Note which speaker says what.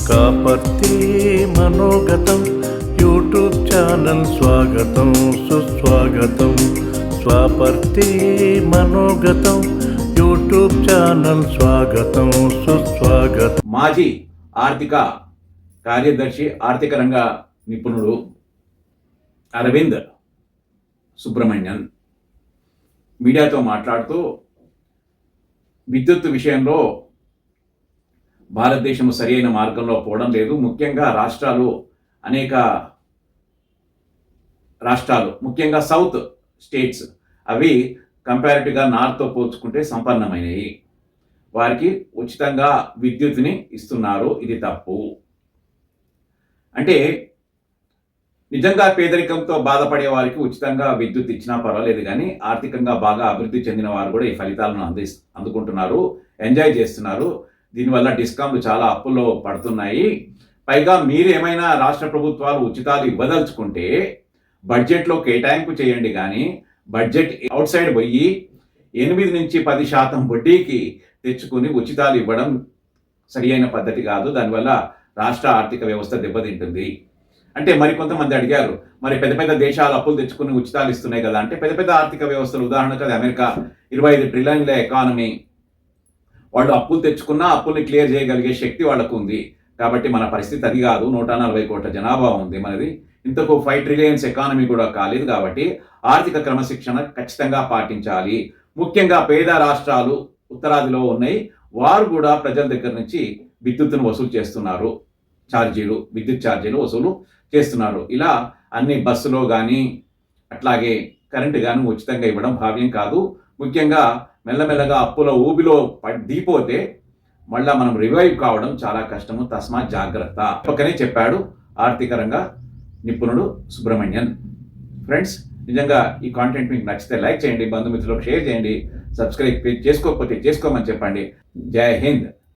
Speaker 1: Kaparthi మనోగతం YouTube channel స్వాగతం సుస్వాగతం. స్వాపర్తి మనోగతం YouTube channel స్వాగతం సుస్వాగతం.
Speaker 2: మాజీ ఆర్థిక కార్యదర్శి, ఆర్థిక రంగ నిపుణుడు అరవింద్ సుబ్రహ్మణ్యన్ మీడియాతో మాట్లాడుతూ విద్యుత్ విషయంలో భారతదేశం సరైన మార్గంలో పోవడం లేదు. ముఖ్యంగా అనేక రాష్ట్రాలు ముఖ్యంగా సౌత్ స్టేట్స్ అవి కంపారిటివ్గా నార్త్తో పోల్చుకుంటే సంపన్నమైనవి. వారికి ఉచితంగా విద్యుత్ని ఇస్తున్నారు, ఇది తప్పు. అంటే నిజంగా పేదరికంతో బాధపడే వారికి ఉచితంగా విద్యుత్ ఇచ్చినా పర్వాలేదు, కానీ ఆర్థికంగా బాగా అభివృద్ధి చెందిన వారు కూడా ఈ ఫలితాలను అందుకుంటున్నారు, ఎంజాయ్ చేస్తున్నారు. దీనివల్ల డిస్కామ్లు చాలా అప్పుల్లో పడుతున్నాయి. పైగా మీరు ఏమైనా రాష్ట్ర ప్రభుత్వాలు ఉచితాలు ఇవ్వదలుచుకుంటే బడ్జెట్లో కేటాయింపు చేయండి, కానీ బడ్జెట్ అవుట్ సైడ్ పోయి 8-10% వడ్డీకి తెచ్చుకుని ఉచితాలు ఇవ్వడం సరి అయిన పద్ధతి కాదు. దానివల్ల రాష్ట్ర ఆర్థిక వ్యవస్థ దెబ్బతింటుంది. అంటే మరికొంతమంది అడిగారు, మరి పెద్ద పెద్ద దేశాలు అప్పులు తెచ్చుకుని ఉచితాలు ఇస్తున్నాయి కదా అంటే, పెద్ద పెద్ద ఆర్థిక వ్యవస్థలు ఉదాహరణకు అది అమెరికా 25 ట్రిలియన్ల ఎకానమీ, వాళ్ళు అప్పులు తెచ్చుకున్నా అప్పుల్ని క్లియర్ చేయగలిగే శక్తి వాళ్ళకు ఉంది. కాబట్టి మన పరిస్థితి అది కాదు. 140 కోట్ల జనాభా ఉంది మనది, ఇంతకు 5 ట్రిలియన్స్ ఎకానమీ కూడా కాలేదు. కాబట్టి ఆర్థిక క్రమశిక్షణ ఖచ్చితంగా పాటించాలి. ముఖ్యంగా పేద రాష్ట్రాలు ఉత్తరాదిలో ఉన్నాయి, వారు కూడా ప్రజల దగ్గర నుంచి విద్యుత్తును వసూలు చేస్తున్నారు, విద్యుత్ ఛార్జీలు వసూలు చేస్తున్నారు. ఇలా అన్ని బస్సులో కానీ అట్లాగే కరెంటు కానీ ఉచితంగా ఇవ్వడం భావ్యం కాదు. ముఖ్యంగా మెల్లమెల్లగా అప్పుల ఊబిలో దిగిపోతే మళ్ళా మనం రివైవ్ కావడం చాలా కష్టము. తస్మాత్ జాగ్రత్త పక్కనే చెప్పాడు ఆర్థిక రంగ నిపుణుడు సుబ్రహ్మణ్యన్. ఫ్రెండ్స్, నిజంగా ఈ కాంటెంట్ మీకు నచ్చితే లైక్ చేయండి, బంధుమిత్రులకు షేర్ చేయండి, సబ్స్క్రైబ్ చేసుకోకపోతే చేసుకోమని చెప్పండి. జై హింద్.